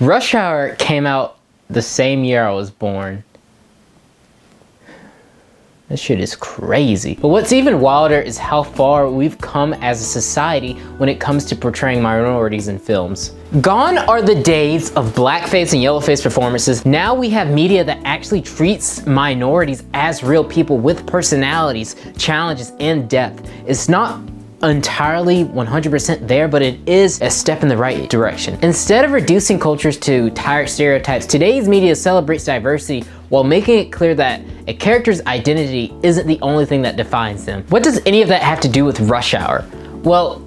Rush Hour came out the same year I was born. This shit is crazy. But what's even wilder is how far we've come as a society when it comes to portraying minorities in films. Gone are the days of blackface and yellowface performances. Now we have media that actually treats minorities as real people with personalities, challenges, and depth. It's not entirely 100% there, but it is a step in the right direction. Instead of reducing cultures to tired stereotypes, today's media celebrates diversity while making it clear that a character's identity isn't the only thing that defines them. What does any of that have to do with Rush Hour? Well,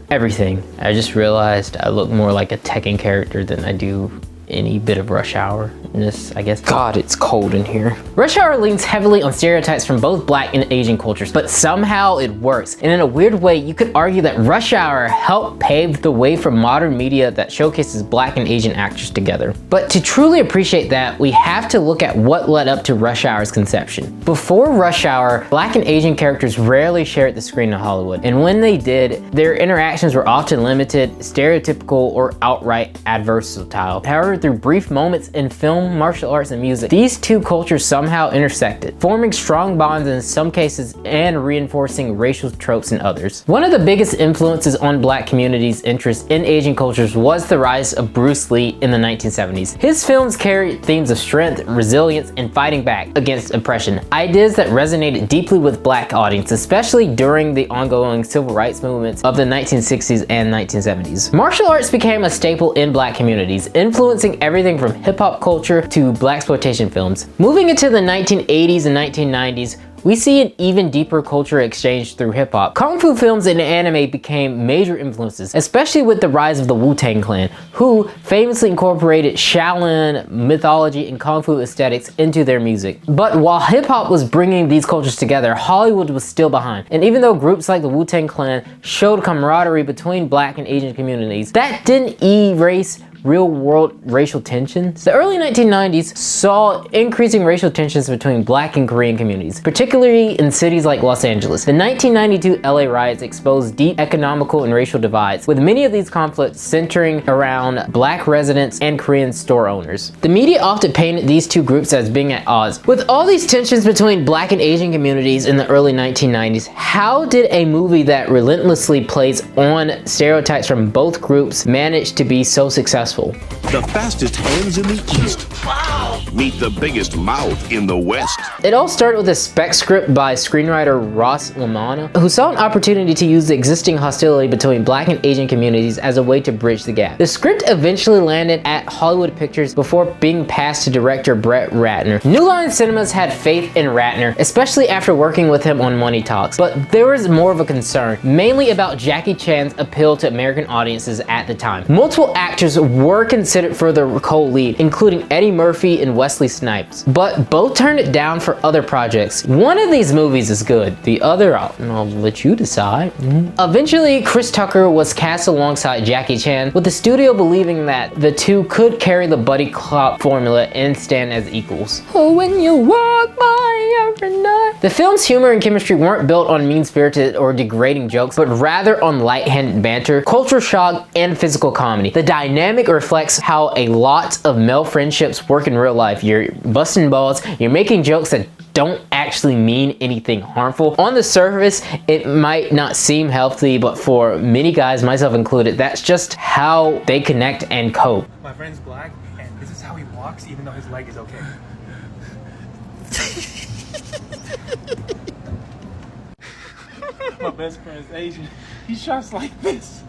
everything. I just realized I look more like a Tekken character than I do any bit of Rush Hour in this, I guess. God, it's cold in here. Rush Hour leans heavily on stereotypes from both Black and Asian cultures, but somehow it works. And in a weird way, you could argue that Rush Hour helped pave the way for modern media that showcases Black and Asian actors together. But to truly appreciate that, we have to look at what led up to Rush Hour's conception. Before Rush Hour, Black and Asian characters rarely shared the screen in Hollywood, and when they did, their interactions were often limited, stereotypical, or outright adversatile. However, through brief moments in film, martial arts, and music, these two cultures somehow intersected, forming strong bonds in some cases and reinforcing racial tropes in others. One of the biggest influences on Black communities' interest in Asian cultures was the rise of Bruce Lee in the 1970s. His films carried themes of strength, resilience, and fighting back against oppression, ideas that resonated deeply with Black audiences, especially during the ongoing civil rights movements of the 1960s and 1970s. Martial arts became a staple in Black communities, influencing everything from hip-hop culture to blaxploitation films. Moving into the 1980s and 1990s, we see an even deeper cultural exchange through hip-hop. Kung Fu films and anime became major influences, especially with the rise of the Wu-Tang Clan, who famously incorporated Shaolin mythology and Kung Fu aesthetics into their music. But while hip-hop was bringing these cultures together, Hollywood was still behind. And even though groups like the Wu-Tang Clan showed camaraderie between Black and Asian communities, that didn't erase real-world racial tensions. The early 1990s saw increasing racial tensions between Black and Korean communities, particularly in cities like Los Angeles. The 1992 LA riots exposed deep economical and racial divides, with many of these conflicts centering around Black residents and Korean store owners. The media often painted these two groups as being at odds. With all these tensions between Black and Asian communities in the early 1990s, how did a movie that relentlessly plays on stereotypes from both groups manage to be so successful? The fastest hands in the East. Wow. Meet the biggest mouth in the West. It all started with a spec script by screenwriter Ross Lamana, who saw an opportunity to use the existing hostility between Black and Asian communities as a way to bridge the gap. The script eventually landed at Hollywood Pictures before being passed to director Brett Ratner. New Line Cinemas had faith in Ratner, especially after working with him on Money Talks, but there was more of a concern, mainly about Jackie Chan's appeal to American audiences at the time. Multiple actors were considered for the co-lead, including Eddie Murphy and Wesley Snipes, but both turned it down for other projects. One of these movies is good, the other I'll let you decide. Eventually, Chris Tucker was cast alongside Jackie Chan, with the studio believing that the two could carry the buddy cop formula and stand as equals. Oh, when you walk by every night. The film's humor and chemistry weren't built on mean-spirited or degrading jokes, but rather on light-handed banter, culture shock, and physical comedy. The dynamic reflects how a lot of male friendships work in real life. You're busting balls, you're making jokes that don't actually mean anything harmful. On the surface, it might not seem healthy, but for many guys, myself included, that's just how they connect and cope. My friend's Black, and this is how he walks, even though his leg is okay. My best friend is Asian. He shots like this.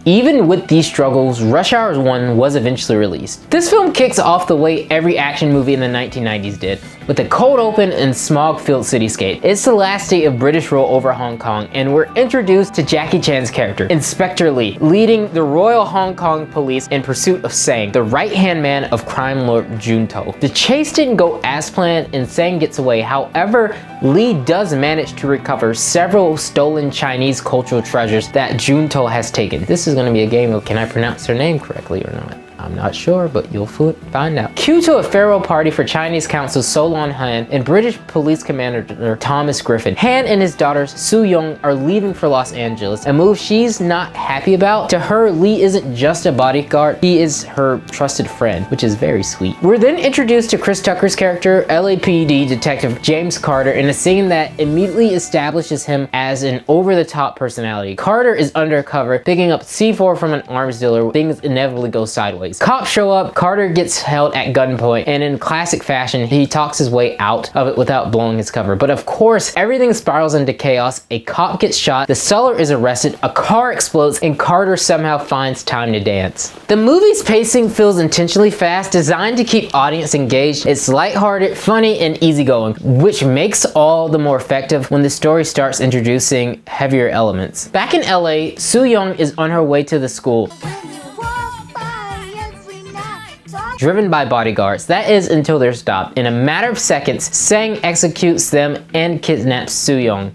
Even with these struggles, Rush Hour 1 was eventually released. This film kicks off the way every action movie in the 1990s did, with a cold open and smog-filled cityscape. It's the last day of British rule over Hong Kong, and we're introduced to Jackie Chan's character, Inspector Lee, leading the Royal Hong Kong Police in pursuit of Sang, the right-hand man of crime lord Junto. The chase didn't go as planned, and Sang gets away. However, Lee does manage to recover several stolen Chinese cultural treasures that Junto has taken. This is going to be a game of can I pronounce their name correctly or not. I'm not sure, but you'll find out. Cue to a farewell party for Chinese consul Solon Han and British police commander Thomas Griffin. Han and his daughters Soo Young are leaving for Los Angeles, a move she's not happy about. To her, Lee isn't just a bodyguard, he is her trusted friend, which is very sweet. We're then introduced to Chris Tucker's character, LAPD Detective James Carter, in a scene that immediately establishes him as an over-the-top personality. Carter is undercover, picking up C4 from an arms dealer. Things inevitably go sideways. Cops show up, Carter gets held at gunpoint, and in classic fashion, he talks his way out of it without blowing his cover. But of course, everything spirals into chaos. A cop gets shot, the seller is arrested, a car explodes, and Carter somehow finds time to dance. The movie's pacing feels intentionally fast, designed to keep audience engaged. It's lighthearted, funny, and easygoing, which makes all the more effective when the story starts introducing heavier elements. Back in LA, Soo Young is on her way to the school, driven by bodyguards. That is until they're stopped. In a matter of seconds, Sang executes them and kidnaps Soo Young.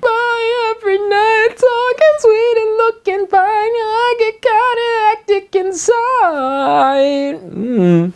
Every night, talking sweet and looking fine, I get kinda hectic inside.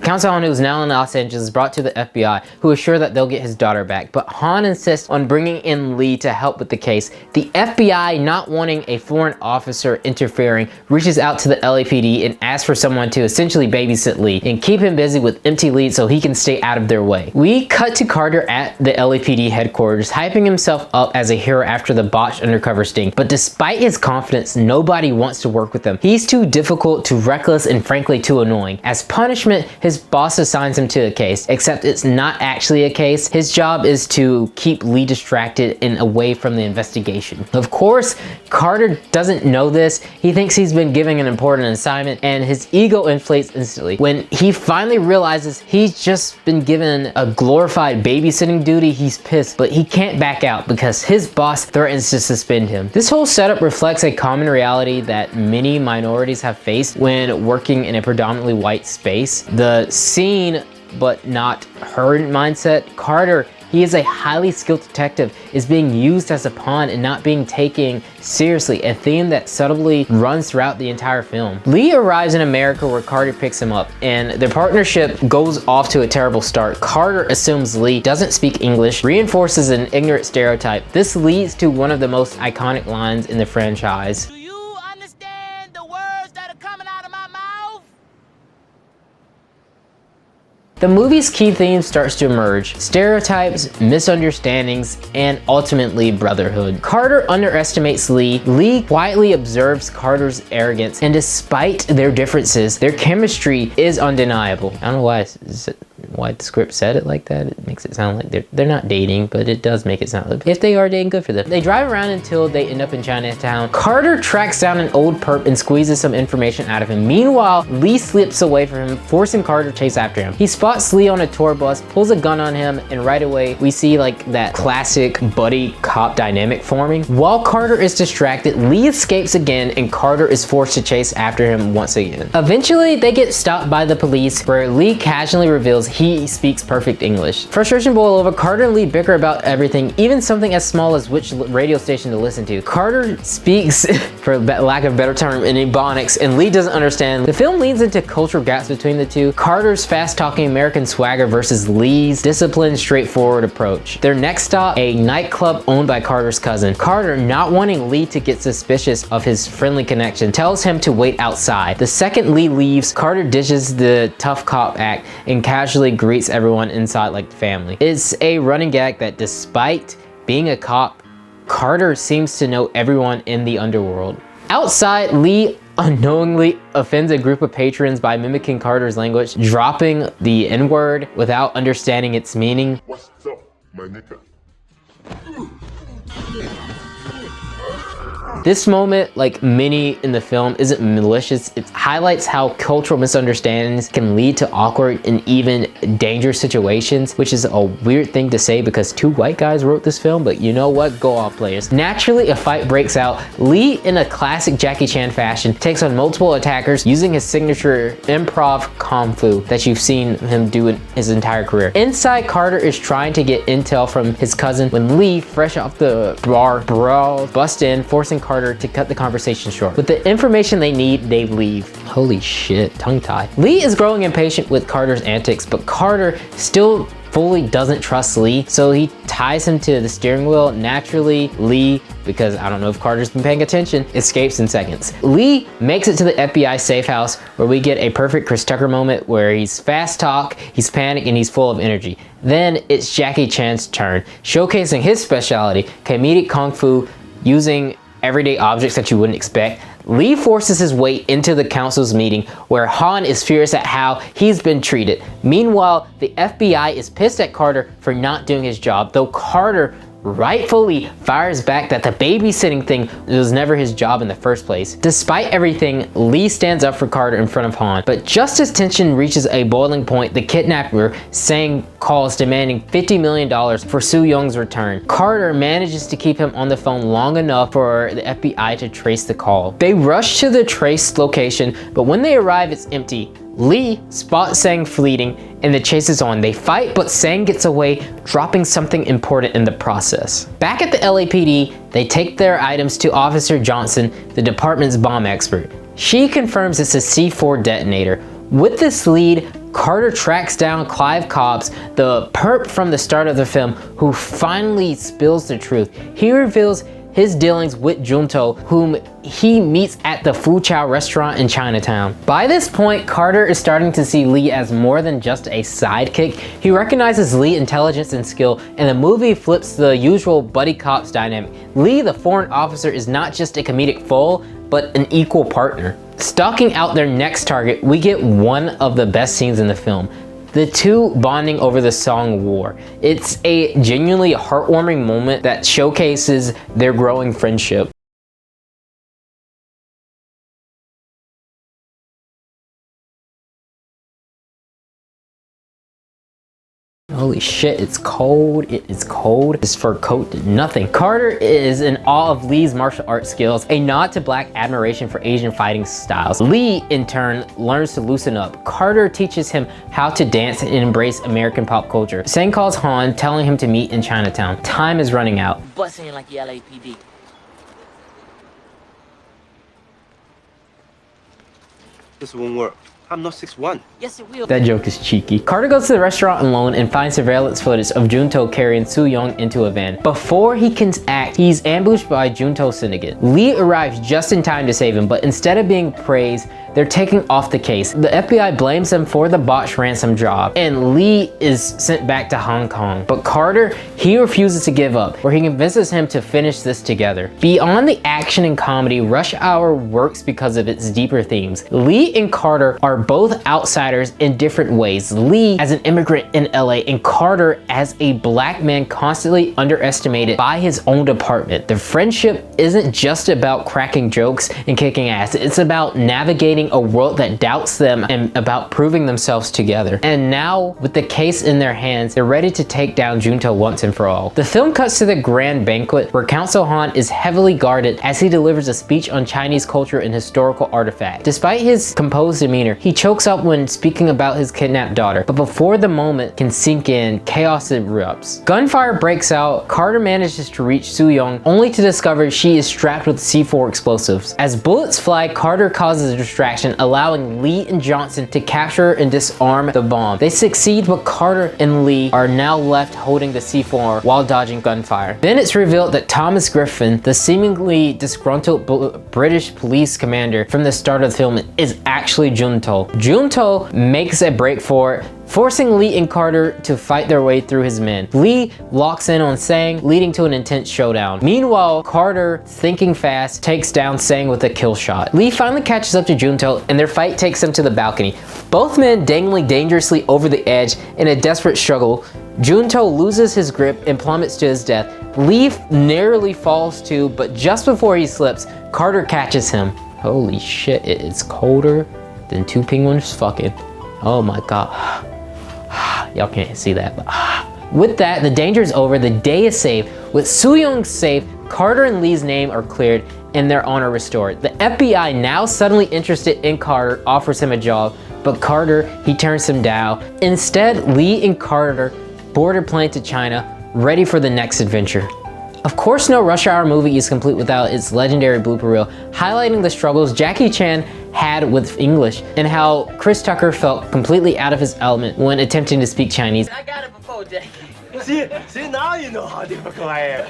Counsel Han, who's now in Los Angeles, is brought to the FBI, who assure that they'll get his daughter back. But Han insists on bringing in Lee to help with the case. The FBI, not wanting a foreign officer interfering, reaches out to the LAPD and asks for someone to essentially babysit Lee and keep him busy with empty leads so he can stay out of their way. We cut to Carter at the LAPD headquarters, hyping himself up as a hero after the botched undercover sting. But despite his confidence, nobody wants to work with him. He's too difficult, too reckless, and frankly too annoying. As punishment, his boss assigns him to a case, except it's not actually a case. His job is to keep Lee distracted and away from the investigation. Of course, Carter doesn't know this. He thinks he's been given an important assignment, and his ego inflates instantly. When he finally realizes he's just been given a glorified babysitting duty, he's pissed, but he can't back out because his boss threatens to suspend him. This whole setup reflects a common reality that many minorities have faced when working in a predominantly white space. The seen but not heard mindset. Carter, he is a highly skilled detective, is being used as a pawn and not being taken seriously, a theme that subtly runs throughout the entire film. Lee arrives in America where Carter picks him up, and their partnership goes off to a terrible start. Carter assumes Lee doesn't speak English, reinforces an ignorant stereotype. This leads to one of the most iconic lines in the franchise. Do you understand the words that are coming out of my mouth? The movie's key theme starts to emerge: stereotypes, misunderstandings, and ultimately brotherhood. Carter underestimates Lee. Lee quietly observes Carter's arrogance, and despite their differences, their chemistry is undeniable. I don't know why the script said it like that. It makes it sound like they're not dating, but it does make it sound like if they are dating, good for them. They drive around until they end up in Chinatown. Carter tracks down an old perp and squeezes some information out of him. Meanwhile, Lee slips away from him, forcing Carter to chase after him. He spots Lee on a tour bus, pulls a gun on him, and right away we see like that classic buddy cop dynamic forming. While Carter is distracted, Lee escapes again and Carter is forced to chase after him once again. Eventually, they get stopped by the police, where Lee casually reveals he speaks perfect English. Frustration boil over. Carter and Lee bicker about everything, even something as small as which radio station to listen to. Carter speaks, for lack of a better term, in Ebonics, and Lee doesn't understand. The film leans into cultural gaps between the two. Carter's fast-talking American swagger versus Lee's disciplined, straightforward approach. Their next stop, a nightclub owned by Carter's cousin. Carter, not wanting Lee to get suspicious of his friendly connection, tells him to wait outside. The second Lee leaves, Carter dishes the tough cop act and casually greets everyone inside like family. It's a running gag that despite being a cop, Carter seems to know everyone in the underworld. Outside, Lee unknowingly offends a group of patrons by mimicking Carter's language, dropping the N-word without understanding its meaning. What's up, my nigga? This moment, like many in the film, isn't malicious. It highlights how cultural misunderstandings can lead to awkward and even dangerous situations, which is a weird thing to say because two white guys wrote this film, but you know what? Go off, players. Naturally, a fight breaks out. Lee, in a classic Jackie Chan fashion, takes on multiple attackers using his signature improv kung fu that you've seen him do in his entire career. Inside, Carter is trying to get intel from his cousin when Lee, fresh off the bar brawl, busts in, forcing and Carter to cut the conversation short. With the information they need, they leave. Holy shit, tongue tie. Lee is growing impatient with Carter's antics, but Carter still fully doesn't trust Lee, so he ties him to the steering wheel. Naturally, Lee, because I don't know if Carter's been paying attention, escapes in seconds. Lee makes it to the FBI safe house, where we get a perfect Chris Tucker moment where he's fast talk, he's panicked, and he's full of energy. Then it's Jackie Chan's turn, showcasing his specialty, comedic kung fu, using everyday objects that you wouldn't expect. Lee forces his way into the council's meeting, where Han is furious at how he's been treated. Meanwhile, the FBI is pissed at Carter for not doing his job, though Carter rightfully fires back that the babysitting thing was never his job in the first place. Despite everything, Lee stands up for Carter in front of Han, but just as tension reaches a boiling point, the kidnapper, Sang, calls demanding $50 million for Soo Young's return. Carter manages to keep him on the phone long enough for the FBI to trace the call. They rush to the trace location, but when they arrive, it's empty. Lee spots Sang fleeing and the chase is on. They fight, but Sang gets away, dropping something important in the process. Back at the LAPD, they take their items to Officer Johnson, the department's bomb expert. She confirms it's a C4 detonator. With this lead, Carter tracks down Clive Cobbs, the perp from the start of the film, who finally spills the truth. He reveals his dealings with Junto, whom he meets at the Fu Chow restaurant in Chinatown. By this point, Carter is starting to see Lee as more than just a sidekick. He recognizes Lee's intelligence and skill, and the movie flips the usual buddy cops dynamic. Lee, the foreign officer, is not just a comedic foil, but an equal partner. Stalking out their next target, we get one of the best scenes in the film. The two bonding over the song War. It's a genuinely heartwarming moment that showcases their growing friendship. Holy shit, it's cold. It is cold. His fur coat did nothing. Carter is in awe of Lee's martial arts skills, a nod to black admiration for Asian fighting styles. Lee, in turn, learns to loosen up. Carter teaches him how to dance and embrace American pop culture. Sang calls Han, telling him to meet in Chinatown. Time is running out. Busting like the LAPD. This won't work. I'm not 6'1". Yes, it will. That joke is cheeky. Carter goes to the restaurant alone and finds surveillance footage of Junto carrying Soo Young into a van. Before he can act, he's ambushed by Junto's syndicate. Lee arrives just in time to save him, but instead of being praised, they're taking off the case. The FBI blames them for the botched ransom job, and Lee is sent back to Hong Kong. But Carter, he refuses to give up, where he convinces him to finish this together. Beyond the action and comedy, Rush Hour works because of its deeper themes. Lee and Carter are both outsiders in different ways. Lee as an immigrant in LA, and Carter as a black man constantly underestimated by his own department. The friendship isn't just about cracking jokes and kicking ass. It's about navigating a world that doubts them and about proving themselves together. And now, with the case in their hands, they're ready to take down Junto once and for all. The film cuts to the grand banquet, where Council Han is heavily guarded as he delivers a speech on Chinese culture and historical artifacts. Despite his composed demeanor, he chokes up when speaking about his kidnapped daughter, but before the moment can sink in, chaos erupts. Gunfire breaks out. Carter manages to reach Soo Young, only to discover she is strapped with C4 explosives. As bullets fly, Carter causes a distraction, allowing Lee and Johnson to capture and disarm the bomb. They succeed, but Carter and Lee are now left holding the C4 while dodging gunfire. Then it's revealed that Thomas Griffin, the seemingly disgruntled British police commander from the start of the film, is actually Junto. Junto makes a break for it, forcing Lee and Carter to fight their way through his men. Lee locks in on Sang, leading to an intense showdown. Meanwhile, Carter, thinking fast, takes down Sang with a kill shot. Lee finally catches up to Junto, and their fight takes them to the balcony. Both men dangling dangerously over the edge in a desperate struggle. Junto loses his grip and plummets to his death. Lee narrowly falls too, but just before he slips, Carter catches him. Holy shit, it is colder than two penguins fucking. Oh my god. Y'all can't see that, but with that, the danger is over. The day is saved. With Soo Young safe, Carter and Lee's name are cleared and their honor restored. The FBI, now suddenly interested in Carter, offers him a job, but Carter, he turns him down. Instead, Lee and Carter board a plane to China, ready for the next adventure. Of course, no Rush Hour movie is complete without its legendary blooper reel, highlighting the struggles Jackie Chan had with English and how Chris Tucker felt completely out of his element when attempting to speak Chinese. I got it before, Jackie. See, now you know how difficult I am.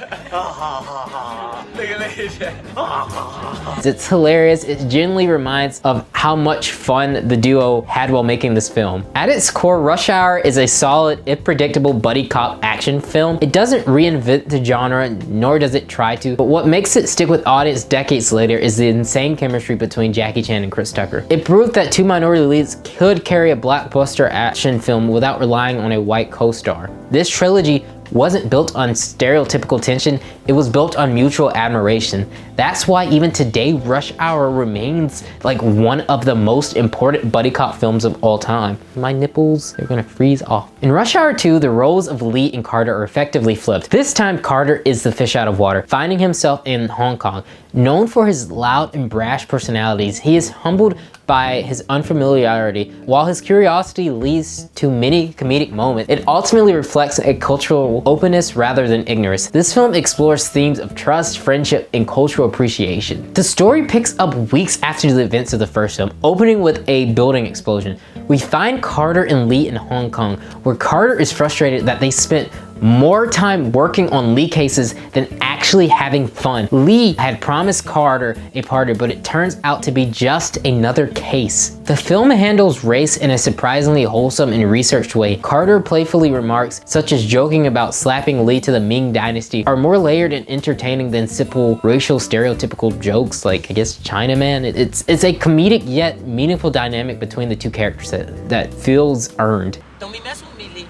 Look at this. It's hilarious. It genuinely reminds of how much fun the duo had while making this film. At its core, Rush Hour is a solid, if predictable, buddy cop action film. It doesn't reinvent the genre, nor does it try to, but what makes it stick with audience decades later is the insane chemistry between Jackie Chan and Chris Tucker. It proved that two minority leads could carry a blockbuster action film without relying on a white co-star. This trilogy wasn't built on stereotypical tension, it was built on mutual admiration. That's why even today, Rush Hour remains like one of the most important buddy cop films of all time. My nipples, they're gonna freeze off. In Rush Hour 2, the roles of Lee and Carter are effectively flipped. This time, Carter is the fish out of water, finding himself in Hong Kong. Known for his loud and brash personalities, he is humbled by his unfamiliarity. While his curiosity leads to many comedic moments, it ultimately reflects a cultural openness rather than ignorance. This film explores themes of trust, friendship, and cultural appreciation. The story picks up weeks after the events of the first film, opening with a building explosion. We find Carter and Lee in Hong Kong, where Carter is frustrated that they spent more time working on Lee cases than actually having fun. Lee had promised Carter a party, but it turns out to be just another case. The film handles race in a surprisingly wholesome and researched way. Carter playfully remarks, such as joking about slapping Lee to the Ming Dynasty, are more layered and entertaining than simple racial stereotypical jokes like, I guess, Chinaman. It's a comedic yet meaningful dynamic between the two characters that feels earned. Don't be messing with me, Lee.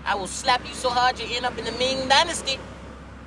I will slap you so hard you end up in the Ming Dynasty.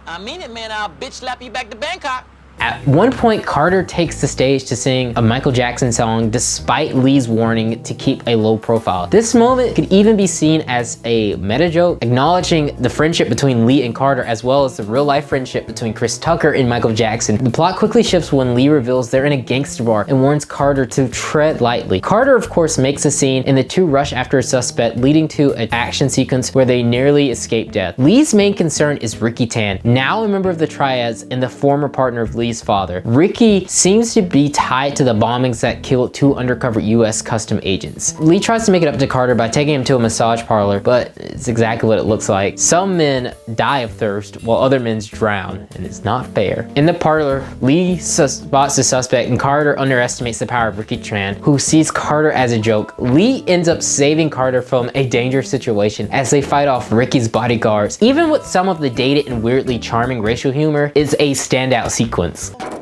I mean it, man. I'll bitch slap you back to Bangkok. At one point, Carter takes the stage to sing a Michael Jackson song despite Lee's warning to keep a low profile. This moment could even be seen as a meta joke, acknowledging the friendship between Lee and Carter as well as the real life friendship between Chris Tucker and Michael Jackson. The plot quickly shifts when Lee reveals they're in a gangster bar and warns Carter to tread lightly. Carter, of course, makes a scene and the two rush after a suspect, leading to an action sequence where they nearly escape death. Lee's main concern is Ricky Tan, now a member of the Triads and the former partner of Lee's father. Ricky seems to be tied to the bombings that killed two undercover US custom agents. Lee tries to make it up to Carter by taking him to a massage parlor, but it's exactly what it looks like. Some men die of thirst while other men drown, and it's not fair. In the parlor, Lee spots the suspect and Carter underestimates the power of Ricky Tran, who sees Carter as a joke. Lee ends up saving Carter from a dangerous situation as they fight off Ricky's bodyguards. Even with some of the dated and weirdly charming racial humor, is a standout sequence.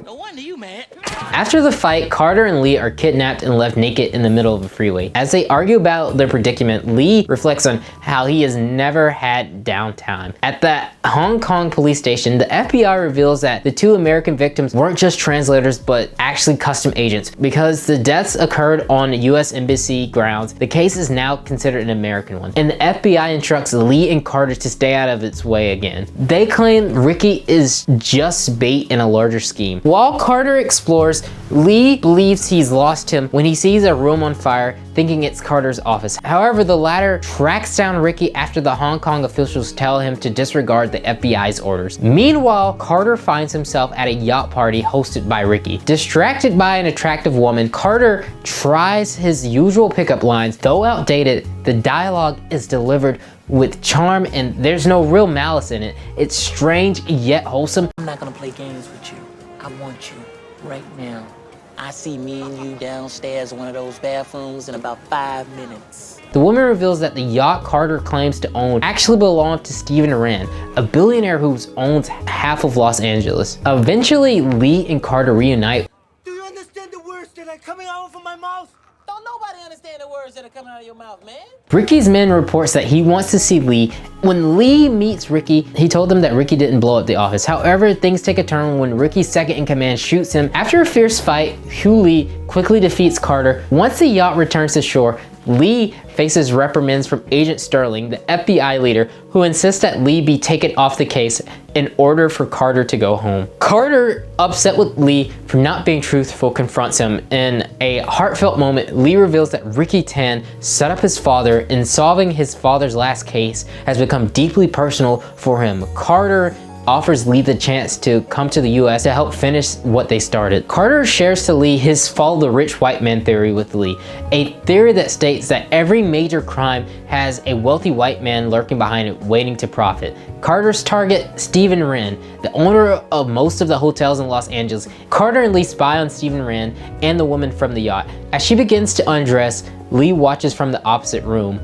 No wonder you mad. After the fight, Carter and Lee are kidnapped and left naked in the middle of a freeway. As they argue about their predicament, Lee reflects on how he has never had downtime. At the Hong Kong police station, the FBI reveals that the two American victims weren't just translators, but actually custom agents. Because the deaths occurred on US Embassy grounds, the case is now considered an American one. And the FBI instructs Lee and Carter to stay out of its way again. They claim Ricky is just bait in a larger scheme. While Carter explores, Lee believes he's lost him when he sees a room on fire, thinking it's Carter's office. However, the latter tracks down Ricky after the Hong Kong officials tell him to disregard the FBI's orders. Meanwhile, Carter finds himself at a yacht party hosted by Ricky. Distracted by an attractive woman, Carter tries his usual pickup lines. Though outdated, the dialogue is delivered with charm and there's no real malice in it. It's strange yet wholesome. I'm not gonna play games with you. I want you right now. I see me and you downstairs in one of those bathrooms in about 5 minutes. The woman reveals that the yacht Carter claims to own actually belonged to Steven Rand, a billionaire who owns half of Los Angeles. Eventually, Lee and Carter reunite. Do you understand the words that are coming out of my mouth? Don't nobody understand the words that are coming out of your mouth, man. Ricky's men reports that he wants to see Lee. When Lee meets Ricky, he told them that Ricky didn't blow up the office. However, things take a turn when Ricky's second in command shoots him. After a fierce fight, Hugh Lee quickly defeats Carter. Once the yacht returns to shore, Lee faces reprimands from Agent Sterling, the FBI leader, who insists that Lee be taken off the case in order for Carter to go home. Carter, upset with Lee for not being truthful, confronts him. In a heartfelt moment, Lee reveals that Ricky Tan set up his father, and solving his father's last case has become deeply personal for him. Carter offers Lee the chance to come to the US to help finish what they started. Carter shares to Lee his follow the rich white man theory with Lee, a theory that states that every major crime has a wealthy white man lurking behind it waiting to profit. Carter's target, Stephen Wren, the owner of most of the hotels in Los Angeles. Carter and Lee spy on Stephen Wren and the woman from the yacht. As she begins to undress, Lee watches from the opposite room.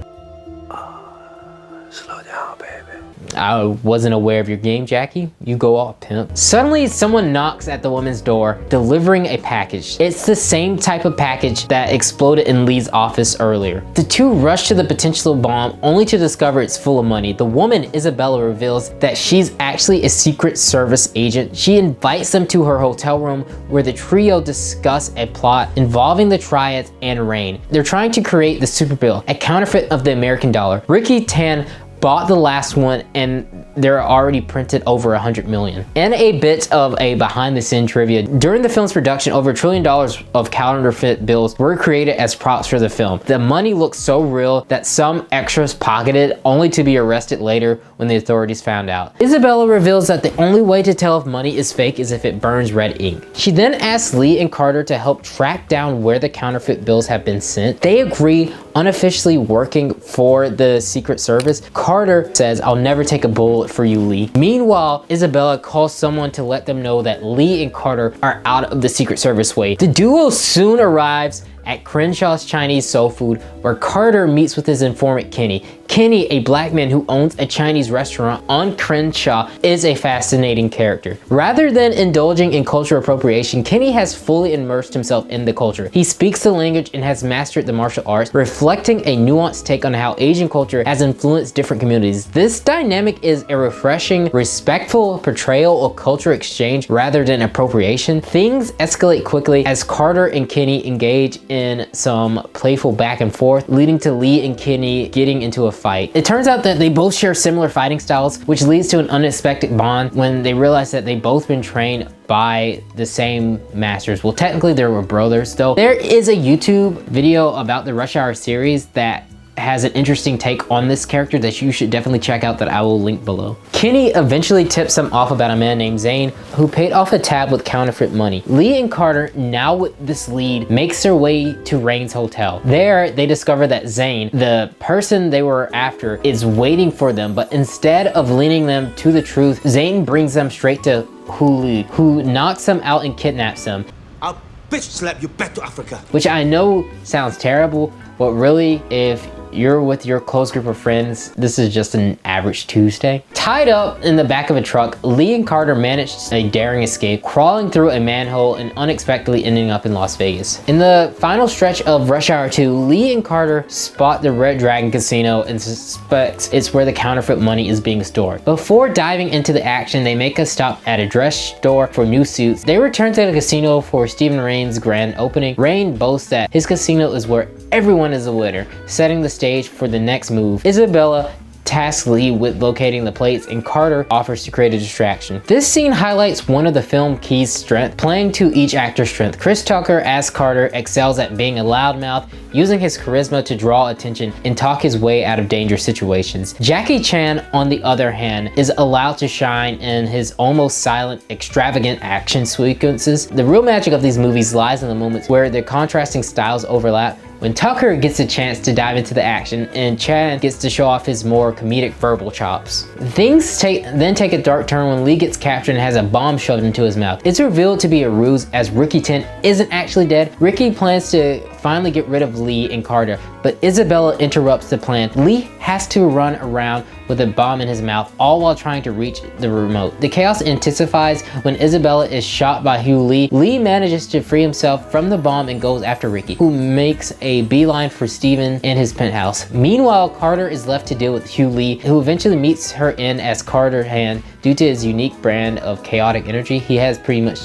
Slow down, baby. I wasn't aware of your game, Jackie. You go off, pimp. Suddenly, someone knocks at the woman's door, delivering a package. It's the same type of package that exploded in Lee's office earlier. The two rush to the potential bomb, only to discover it's full of money. The woman, Isabella, reveals that she's actually a Secret Service agent. She invites them to her hotel room, where the trio discuss a plot involving the Triads and Rain. They're trying to create the super bill, a counterfeit of the American dollar. Ricky Tan bought the last one, and they're already printed over 100 million. And a bit of a behind the scene trivia. During the film's production, over $1 trillion of counterfeit bills were created as props for the film. The money looked so real that some extras pocketed, only to be arrested later when the authorities found out. Isabella reveals that the only way to tell if money is fake is if it burns red ink. She then asks Lee and Carter to help track down where the counterfeit bills have been sent. They agree, unofficially working for the Secret Service. Carter says, "I'll never take a bullet for you, Lee." Meanwhile, Isabella calls someone to let them know that Lee and Carter are out of the Secret Service way. The duo soon arrives at Crenshaw's Chinese Soul Food, where Carter meets with his informant Kenny. Kenny, a black man who owns a Chinese restaurant on Crenshaw, is a fascinating character. Rather than indulging in cultural appropriation, Kenny has fully immersed himself in the culture. He speaks the language and has mastered the martial arts, reflecting a nuanced take on how Asian culture has influenced different communities. This dynamic is a refreshing, respectful portrayal of culture exchange rather than appropriation. Things escalate quickly as Carter and Kenny engage in some playful back and forth, leading to Lee and Kenny getting into a fight. It turns out that they both share similar fighting styles, which leads to an unexpected bond when they realize that they've both been trained by the same masters. Well, technically they were brothers, though. There is a YouTube video about the Rush Hour series that has an interesting take on this character that you should definitely check out, that I will link below. Kenny eventually tips him off about a man named Zane who paid off a tab with counterfeit money. Lee and Carter, now with this lead, makes their way to Rain's hotel. There, they discover that Zane, the person they were after, is waiting for them, but instead of leading them to the truth, Zane brings them straight to Hulu, who knocks them out and kidnaps them. I'll bitch slap you back to Africa. Which I know sounds terrible, but really, if you're with your close group of friends, this is just an average Tuesday. Tied up in the back of a truck, Lee and Carter managed a daring escape, crawling through a manhole and unexpectedly ending up in Las Vegas. In the final stretch of Rush Hour 2, Lee and Carter spot the Red Dragon Casino and suspect it's where the counterfeit money is being stored. Before diving into the action, they make a stop at a dress store for new suits. They return to the casino for Stephen Rain's grand opening. Rain boasts that his casino is where everyone is a winner, setting the stage for the next move. Isabella tasks Lee with locating the plates, and Carter offers to create a distraction. This scene highlights one of the film key's strength, playing to each actor's strength. Chris Tucker as Carter excels at being a loudmouth, using his charisma to draw attention and talk his way out of dangerous situations. Jackie Chan, on the other hand, is allowed to shine in his almost silent, extravagant action sequences. The real magic of these movies lies in the moments where their contrasting styles overlap, when Tucker gets a chance to dive into the action and Chan gets to show off his more comedic verbal chops. Things then take a dark turn when Lee gets captured and has a bomb shoved into his mouth. It's revealed to be a ruse, as Ricky Tent isn't actually dead. Ricky plans to finally get rid of Lee and Carter, but Isabella interrupts the plan. Lee has to run around with a bomb in his mouth, all while trying to reach the remote. The chaos intensifies when Isabella is shot by Hugh Lee. Lee manages to free himself from the bomb and goes after Ricky, who makes a beeline for Steven in his penthouse. Meanwhile, Carter is left to deal with Hugh Lee, who eventually meets her in as Carter Hand. Due to his unique brand of chaotic energy, he has pretty much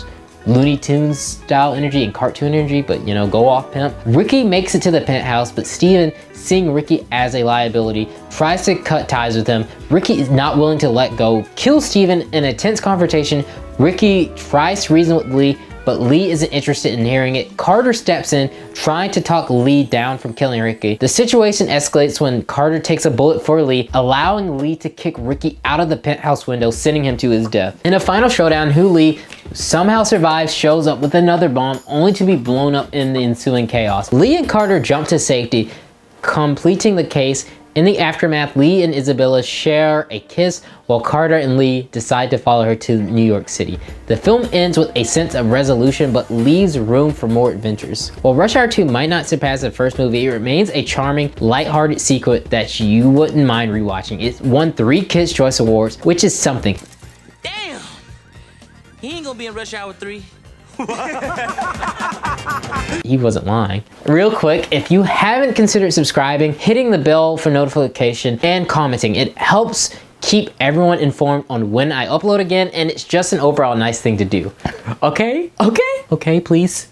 Looney Tunes style energy and cartoon energy, but you know, go off, pimp. Ricky makes it to the penthouse, but Steven, seeing Ricky as a liability, tries to cut ties with him. Ricky is not willing to let go, kills Steven in a tense confrontation. Ricky tries to reason with Lee, but Lee isn't interested in hearing it. Carter steps in, trying to talk Lee down from killing Ricky. The situation escalates when Carter takes a bullet for Lee, allowing Lee to kick Ricky out of the penthouse window, sending him to his death. In a final showdown, Lee somehow survives, shows up with another bomb, only to be blown up in the ensuing chaos. Lee and Carter jump to safety, completing the case. In the aftermath, Lee and Isabella share a kiss while Carter and Lee decide to follow her to New York City. The film ends with a sense of resolution but leaves room for more adventures. While Rush Hour 2 might not surpass the first movie, it remains a charming, lighthearted sequel that you wouldn't mind rewatching. It won 3 Kids' Choice Awards, which is something. Damn! He ain't gonna be in Rush Hour 3. He wasn't lying. Real quick, if you haven't considered subscribing, hitting the bell for notification, and commenting, it helps keep everyone informed on when I upload again, and it's just an overall nice thing to do. Okay? Okay, please.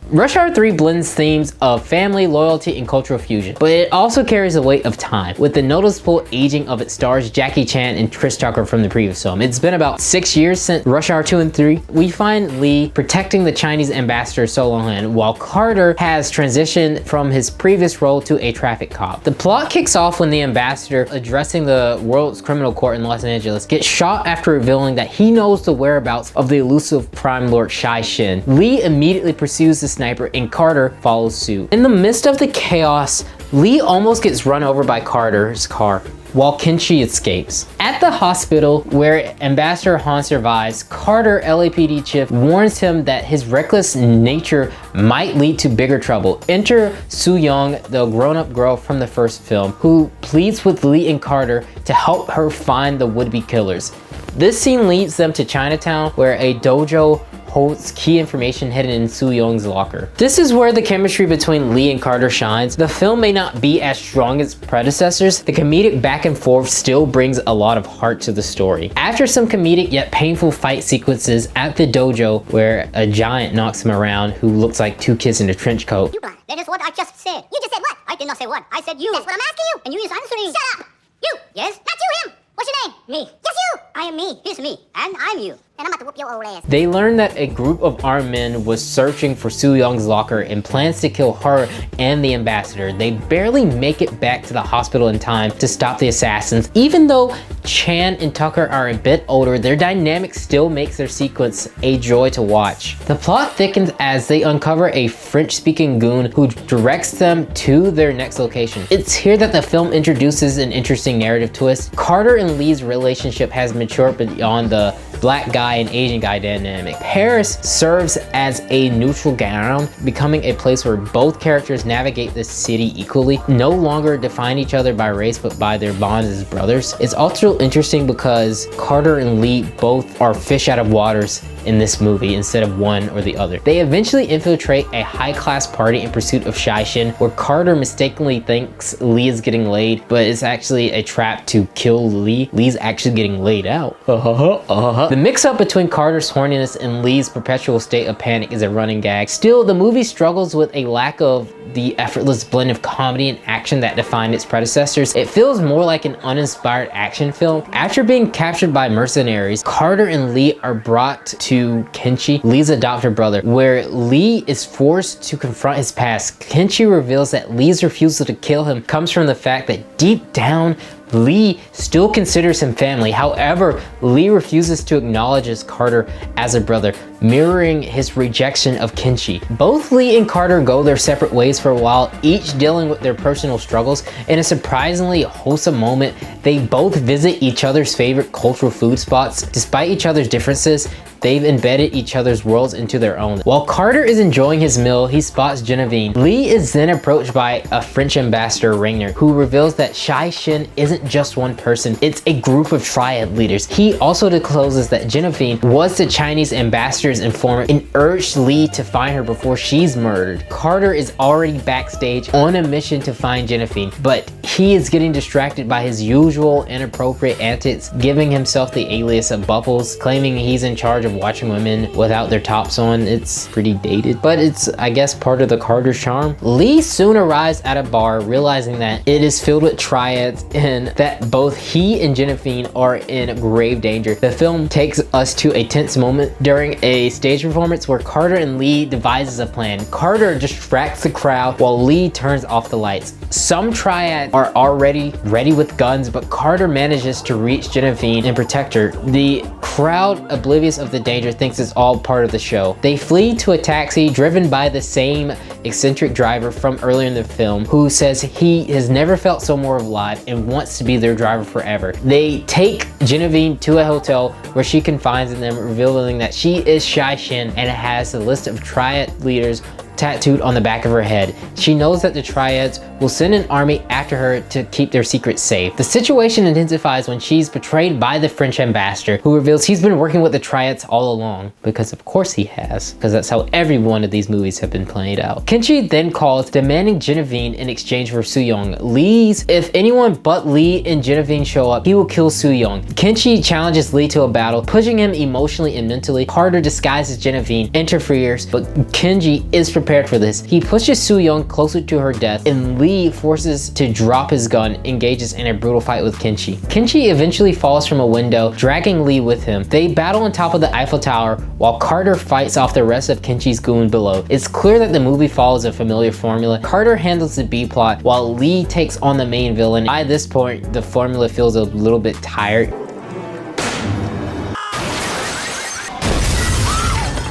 Rush Hour 3 blends themes of family, loyalty, and cultural fusion, but it also carries the weight of time, with the noticeable aging of its stars Jackie Chan and Chris Tucker from the previous film. It's been about 6 years since Rush Hour 2 and 3. We find Lee protecting the Chinese ambassador Solo Han, while Carter has transitioned from his previous role to a traffic cop. The plot kicks off when the ambassador, addressing the world's criminal court in Los Angeles, gets shot after revealing that he knows the whereabouts of the elusive Prime Lord Shai Shin. Lee immediately pursues the sniper and Carter follows suit. In the midst of the chaos, Lee almost gets run over by Carter's car while Kenshi escapes. At the hospital where Ambassador Han survives, Carter, LAPD chief, warns him that his reckless nature might lead to bigger trouble. Enter Soo Young, the grown-up girl from the first film, who pleads with Lee and Carter to help her find the would-be killers. This scene leads them to Chinatown, where a dojo holds key information hidden in Soo Young's locker. This is where the chemistry between Lee and Carter shines. The film may not be as strong as predecessors, the comedic back and forth still brings a lot of heart to the story. After some comedic yet painful fight sequences at the dojo where a giant knocks him around who looks like 2 kids in a trench coat. That is what I just said. You just said what? I did not say what. I said you. That's what I'm asking you. And you is answering. Shut up! You! Yes? Not you, him! What's your name? Me. Yes, you! I am me. He's me. And I'm you. And I'm about to whoop your old ass. They learn that a group of armed men was searching for Soo Young's locker and plans to kill her and the ambassador. They barely make it back to the hospital in time to stop the assassins. Even though Chan and Tucker are a bit older, their dynamic still makes their sequence a joy to watch. The plot thickens as they uncover a French-speaking goon who directs them to their next location. It's here that the film introduces an interesting narrative twist. Carter and Lee's relationship has matured beyond the black guy and Asian guy dynamic. Paris serves as a neutral ground, becoming a place where both characters navigate the city equally, no longer define each other by race but by their bonds as brothers. It's also interesting because Carter and Lee both are fish out of waters in this movie instead of one or the other. They eventually infiltrate a high-class party in pursuit of Shai Shin, where Carter mistakenly thinks Lee is getting laid, but it's actually a trap to kill Lee. Lee's actually getting laid out. The mix-up between Carter's horniness and Lee's perpetual state of panic is a running gag. Still, the movie struggles with a lack of the effortless blend of comedy and action that defined its predecessors. It feels more like an uninspired action film. After being captured by mercenaries, Carter and Lee are brought to Kenshi, Lee's adopted brother, where Lee is forced to confront his past. Kenshi reveals that Lee's refusal to kill him comes from the fact that deep down, Lee still considers him family. However, Lee refuses to acknowledge his Carter as a brother, mirroring his rejection of Kenshi. Both Lee and Carter go their separate ways for a while, each dealing with their personal struggles. In a surprisingly wholesome moment, they both visit each other's favorite cultural food spots. Despite each other's differences, they've embedded each other's worlds into their own. While Carter is enjoying his meal, he spots Genevieve. Lee is then approached by a French ambassador, Rainer, who reveals that Shai Shin isn't just one person, it's a group of triad leaders. He also discloses that Genevieve was the Chinese ambassador's informant and urged Lee to find her before she's murdered. Carter is already backstage on a mission to find Genevieve, but he is getting distracted by his usual inappropriate antics, giving himself the alias of Bubbles, claiming he's in charge of of watching women without their tops on. It's pretty dated, but it's, I guess, part of the Carter's charm. Lee soon arrives at a bar, realizing that it is filled with triads and that both he and Genevieve are in grave danger. The film takes us to a tense moment during a stage performance where Carter and Lee devises a plan. Carter distracts the crowd while Lee turns off the lights. Some triads are already ready with guns, but Carter manages to reach Genevieve and protect her. The crowd, oblivious of the danger, thinks it's all part of the show. They flee to a taxi driven by the same eccentric driver from earlier in the film, who says he has never felt so more alive and wants to be their driver forever. They take Genevieve to a hotel where she confides in them, revealing that she is Shai Shin and has a list of triad leaders tattooed on the back of her head. She knows that the triads will send an army after her to keep their secrets safe. The situation intensifies when she's betrayed by the French ambassador, who reveals he's been working with the triads all along, because of course he has, because that's how every one of these movies have been played out. Kenshi then calls, demanding Genevieve in exchange for Soo-young. Lee's, if anyone but Lee and Genevieve show up, he will kill Soo-young. Kenshi challenges Lee to a battle, pushing him emotionally and mentally. Carter disguises Genevieve, interferes, but Kenji is prepared for this. He pushes Soo-young closer to her death, and Lee forces to drop his gun, engages in a brutal fight with Kenshi. Kenshi eventually falls from a window, dragging Lee with him. They battle on top of the Eiffel Tower while Carter fights off the rest of Kenshi's goon below. It's clear that the movie follows a familiar formula. Carter handles the B plot while Lee takes on the main villain. By this point, the formula feels a little bit tired.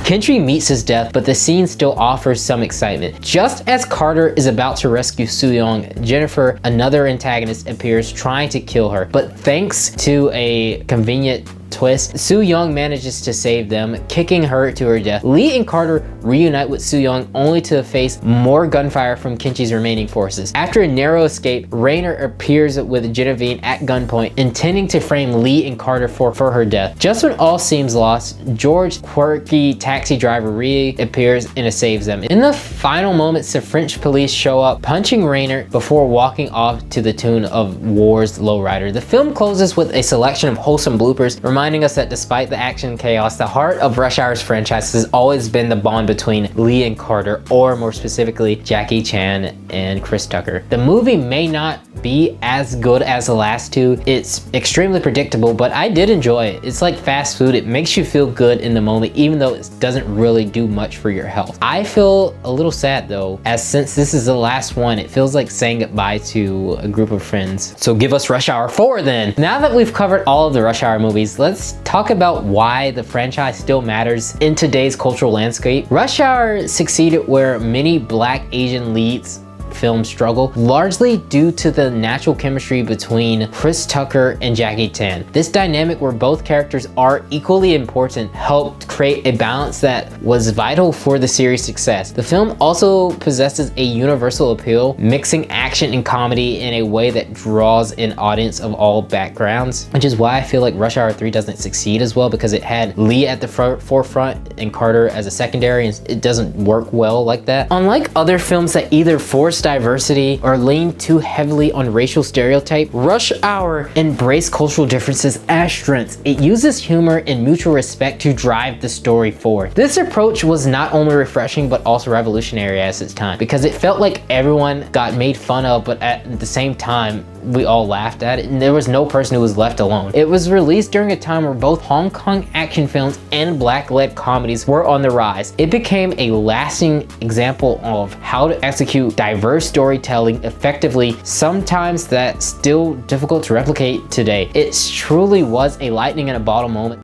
Kenshi meets his death, but the scene still offers some excitement. Just as Carter is about to rescue Soo-young, Jennifer, another antagonist, appears trying to kill her. But thanks to a convenient twist, Soo-young manages to save them, kicking her to her death. Lee and Carter reunite with Soo-young only to face more gunfire from Kenshi's remaining forces. After a narrow escape, Rainer appears with Genevieve at gunpoint, intending to frame Lee and Carter for her death. Just when all seems lost, George, quirky taxi driver reappears and saves them. In the final moments, the French police show up, punching Rainer before walking off to the tune of War's Lowrider. The film closes with a selection of wholesome bloopers, reminding us that despite the action chaos, the heart of Rush Hour's franchise has always been the bond between Lee and Carter, or more specifically, Jackie Chan and Chris Tucker. The movie may not be as good as the last two. It's extremely predictable, but I did enjoy it. It's like fast food. It makes you feel good in the moment, even though it doesn't really do much for your health. I feel a little sad though, as since this is the last one, it feels like saying goodbye to a group of friends. So give us Rush Hour 4 then. Now that we've covered all of the Rush Hour movies, let's talk about why the franchise still matters in today's cultural landscape. Rush Hour succeeded where many Black Asian leads film struggle, largely due to the natural chemistry between Chris Tucker and Jackie Chan. This dynamic, where both characters are equally important, helped create a balance that was vital for the series' success. The film also possesses a universal appeal, mixing action and comedy in a way that draws an audience of all backgrounds, which is why I feel like Rush Hour 3 doesn't succeed as well, because it had Lee at the forefront and Carter as a secondary, and it doesn't work well like that. Unlike other films that either force diversity or lean too heavily on racial stereotype, Rush Hour embraced cultural differences as strengths. It uses humor and mutual respect to drive the story forward. This approach was not only refreshing but also revolutionary at its time, because it felt like everyone got made fun of, but at the same time we all laughed at it, and there was no person who was left alone. It was released during a time where both Hong Kong action films and Black-led comedies were on the rise. It became a lasting example of how to execute diverse storytelling effectively, sometimes that's still difficult to replicate today. It truly was a lightning in a bottle moment.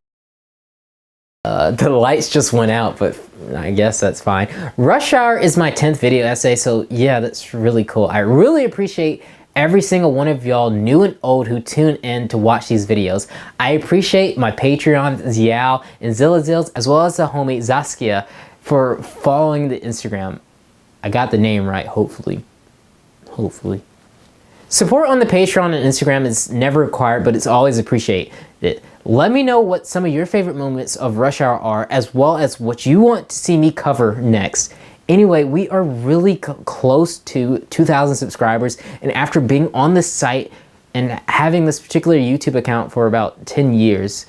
The lights just went out, but I guess that's fine. Rush Hour is my 10th video essay, so yeah, that's really cool. I really appreciate every single one of y'all, new and old, who tune in to watch these videos. I appreciate my Patreons, Xiao and Zillazils, as well as the homie Zaskia, for following the Instagram. I got the name right, hopefully. Support on the Patreon and Instagram is never required, but it's always appreciated. Let me know what some of your favorite moments of Rush Hour are, as well as what you want to see me cover next. Anyway, we are really close to 2,000 subscribers, and after being on this site and having this particular YouTube account for about 10 years,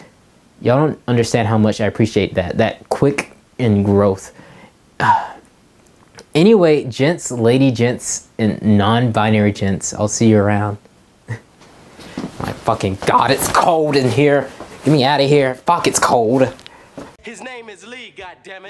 Y'all don't understand how much I appreciate that quick in growth. Anyway, gents, lady gents, and non-binary gents, I'll see you around. My fucking God, it's cold in here. Get me out of here. Fuck, it's cold. His name is Lee, goddammit.